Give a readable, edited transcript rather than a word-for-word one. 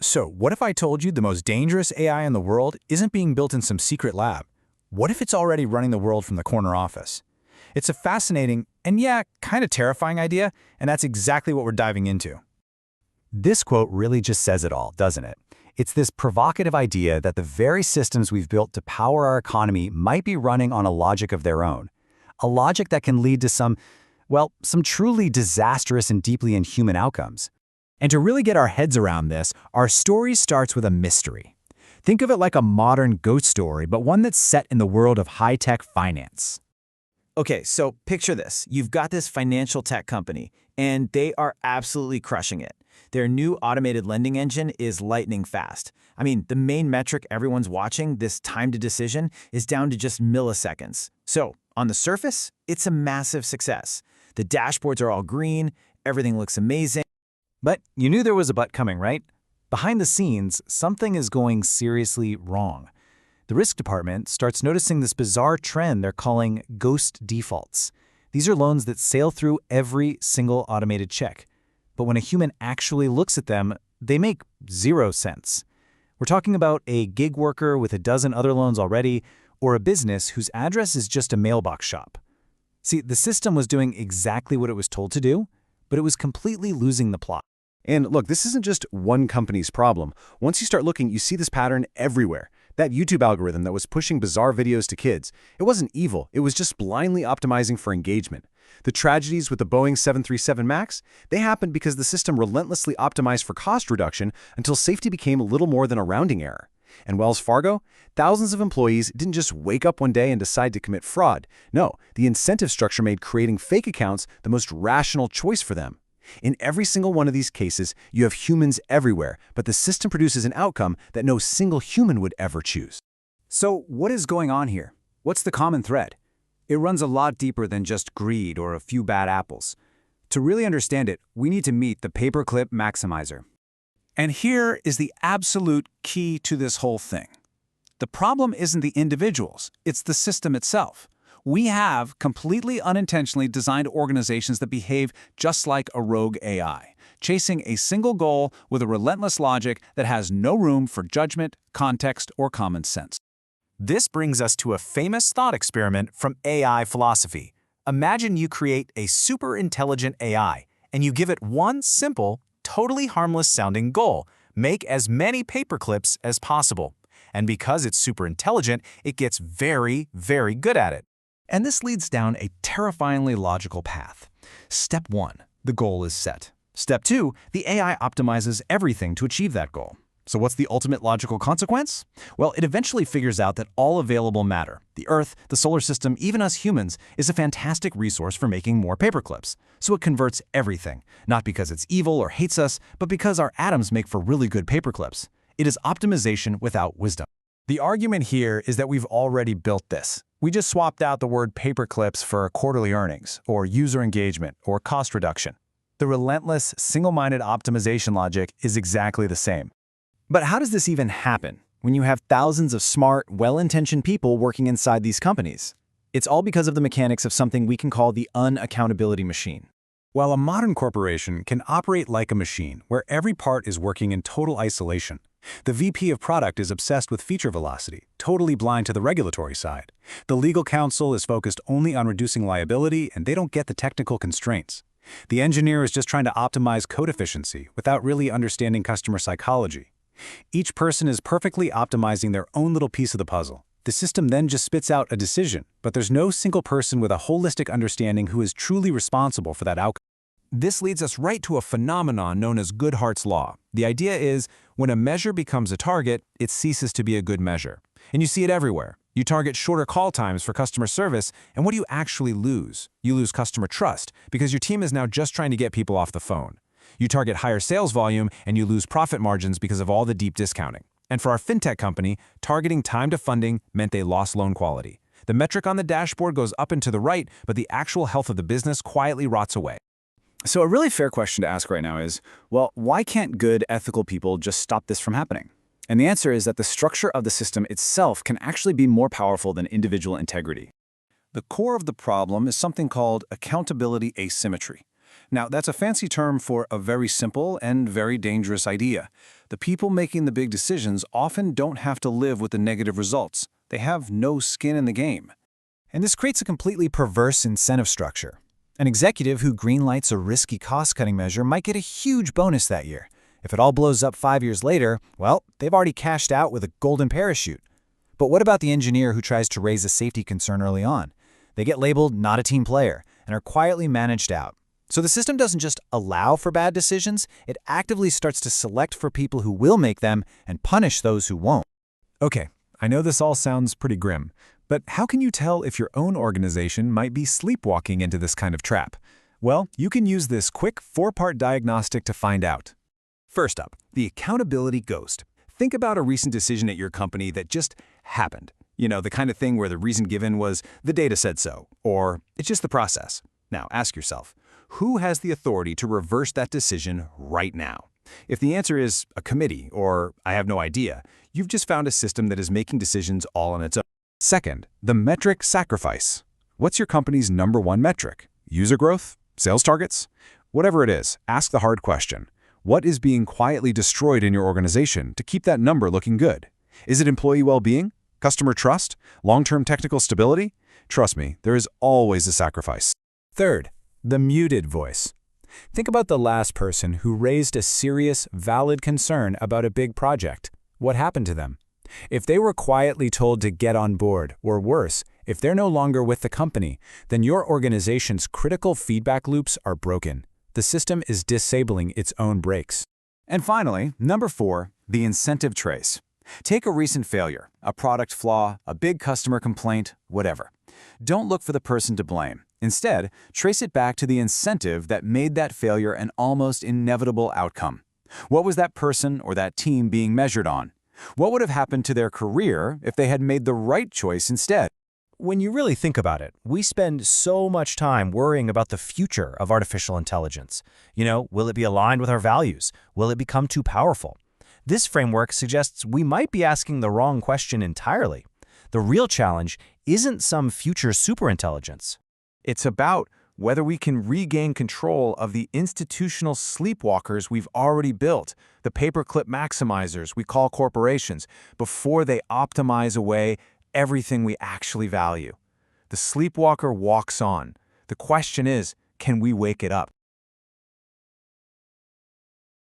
So, what if I told you the most dangerous AI in the world isn't being built in some secret lab? What if it's already running the world from the corner office? It's a fascinating and, yeah, kind of terrifying idea, and that's exactly what we're diving into. This quote really just says it all, doesn't it? It's this provocative idea that the very systems we've built to power our economy might be running on a logic of their own. A logic that can lead to some truly disastrous and deeply inhuman outcomes. And to really get our heads around this, our story starts with a mystery. Think of it like a modern ghost story, but one that's set in the world of high-tech finance. Okay, so picture this. You've got this financial tech company, and they are absolutely crushing it. Their new automated lending engine is lightning fast. I mean, the main metric everyone's watching, this time to decision, is down to just milliseconds. So, on the surface, it's a massive success. The dashboards are all green, everything looks amazing. But you knew there was a but coming, right? Behind the scenes, something is going seriously wrong. The risk department starts noticing this bizarre trend they're calling ghost defaults. These are loans that sail through every single automated check. But when a human actually looks at them, they make 0 sense. We're talking about a gig worker with a dozen other loans already, or a business whose address is just a mailbox shop. See, the system was doing exactly what it was told to do, but it was completely losing the plot. And look, this isn't just one company's problem. Once you start looking, you see this pattern everywhere. That YouTube algorithm that was pushing bizarre videos to kids, it wasn't evil, it was just blindly optimizing for engagement. The tragedies with the Boeing 737 MAX, they happened because the system relentlessly optimized for cost reduction until safety became little more than a rounding error. And Wells Fargo, thousands of employees didn't just wake up one day and decide to commit fraud. No, the incentive structure made creating fake accounts the most rational choice for them. In every single one of these cases, you have humans everywhere, but the system produces an outcome that no single human would ever choose. So what is going on here? What's the common thread? It runs a lot deeper than just greed or a few bad apples. To really understand it, we need to meet the Paperclip maximizer. And here is the absolute key to this whole thing. The problem isn't the individuals, it's the system itself. We have completely unintentionally designed organizations that behave just like a rogue AI, chasing a single goal with a relentless logic that has no room for judgment, context, or common sense. This brings us to a famous thought experiment from AI philosophy. Imagine you create a super intelligent AI, and you give it one simple, totally harmless-sounding goal: make as many paperclips as possible. And because it's super intelligent, it gets very, very good at it. And this leads down a terrifyingly logical path. Step 1, the goal is set. Step 2, the AI optimizes everything to achieve that goal. So what's the ultimate logical consequence? Well, it eventually figures out that all available matter, the Earth, the solar system, even us humans, is a fantastic resource for making more paperclips. So it converts everything, not because it's evil or hates us, but because our atoms make for really good paperclips. It is optimization without wisdom. The argument here is that we've already built this. We just swapped out the word paperclips for quarterly earnings, or user engagement, or cost reduction. The relentless, single-minded optimization logic is exactly the same. But how does this even happen when you have thousands of smart, well-intentioned people working inside these companies? It's all because of the mechanics of something we can call the unaccountability machine. While a modern corporation can operate like a machine where every part is working in total isolation, the VP of product is obsessed with feature velocity, totally blind to the regulatory side. The legal counsel is focused only on reducing liability, and they don't get the technical constraints. The engineer is just trying to optimize code efficiency without really understanding customer psychology. Each person is perfectly optimizing their own little piece of the puzzle. The system then just spits out a decision, but there's no single person with a holistic understanding who is truly responsible for that outcome. This leads us right to a phenomenon known as Goodhart's law. The idea is, when a measure becomes a target, it ceases to be a good measure. And you see it everywhere. You target shorter call times for customer service, and what do you actually lose? You lose customer trust, because your team is now just trying to get people off the phone. You target higher sales volume, and you lose profit margins because of all the deep discounting. And for our fintech company, targeting time to funding meant they lost loan quality. The metric on the dashboard goes up and to the right, but the actual health of the business quietly rots away. So a really fair question to ask right now is, well, why can't good, ethical people just stop this from happening? And the answer is that the structure of the system itself can actually be more powerful than individual integrity. The core of the problem is something called accountability asymmetry. Now, that's a fancy term for a very simple and very dangerous idea. The people making the big decisions often don't have to live with the negative results. They have no skin in the game. And this creates a completely perverse incentive structure. An executive who greenlights a risky cost-cutting measure might get a huge bonus that year. If it all blows up 5 years later, well, they've already cashed out with a golden parachute. But what about the engineer who tries to raise a safety concern early on? They get labeled not a team player and are quietly managed out. So the system doesn't just allow for bad decisions, it actively starts to select for people who will make them and punish those who won't. Okay, I know this all sounds pretty grim, but how can you tell if your own organization might be sleepwalking into this kind of trap? Well, you can use this quick 4-part diagnostic to find out. First up, the accountability ghost. Think about a recent decision at your company that just happened. You know, the kind of thing where the reason given was the data said so, or it's just the process. Now, ask yourself, who has the authority to reverse that decision right now? If the answer is a committee or I have no idea, you've just found a system that is making decisions all on its own. Second, the metric sacrifice. What's your company's #1 metric? User growth? Sales targets? Whatever it is, ask the hard question. What is being quietly destroyed in your organization to keep that number looking good? Is it employee well-being? Customer trust? Long-term technical stability? Trust me, there is always a sacrifice. Third, the muted voice. Think about the last person who raised a serious, valid concern about a big project. What happened to them? If they were quietly told to get on board, or worse, if they're no longer with the company, then your organization's critical feedback loops are broken. The system is disabling its own brakes. And finally, #4, the incentive trace. Take a recent failure, a product flaw, a big customer complaint, whatever. Don't look for the person to blame. Instead, trace it back to the incentive that made that failure an almost inevitable outcome. What was that person or that team being measured on? What would have happened to their career if they had made the right choice instead? When you really think about it, we spend so much time worrying about the future of artificial intelligence. Will it be aligned with our values? Will it become too powerful? This framework suggests we might be asking the wrong question entirely. The real challenge isn't some future superintelligence. It's about whether we can regain control of the institutional sleepwalkers we've already built, the paperclip maximizers we call corporations, before they optimize away everything we actually value. The sleepwalker walks on. The question is, can we wake it up?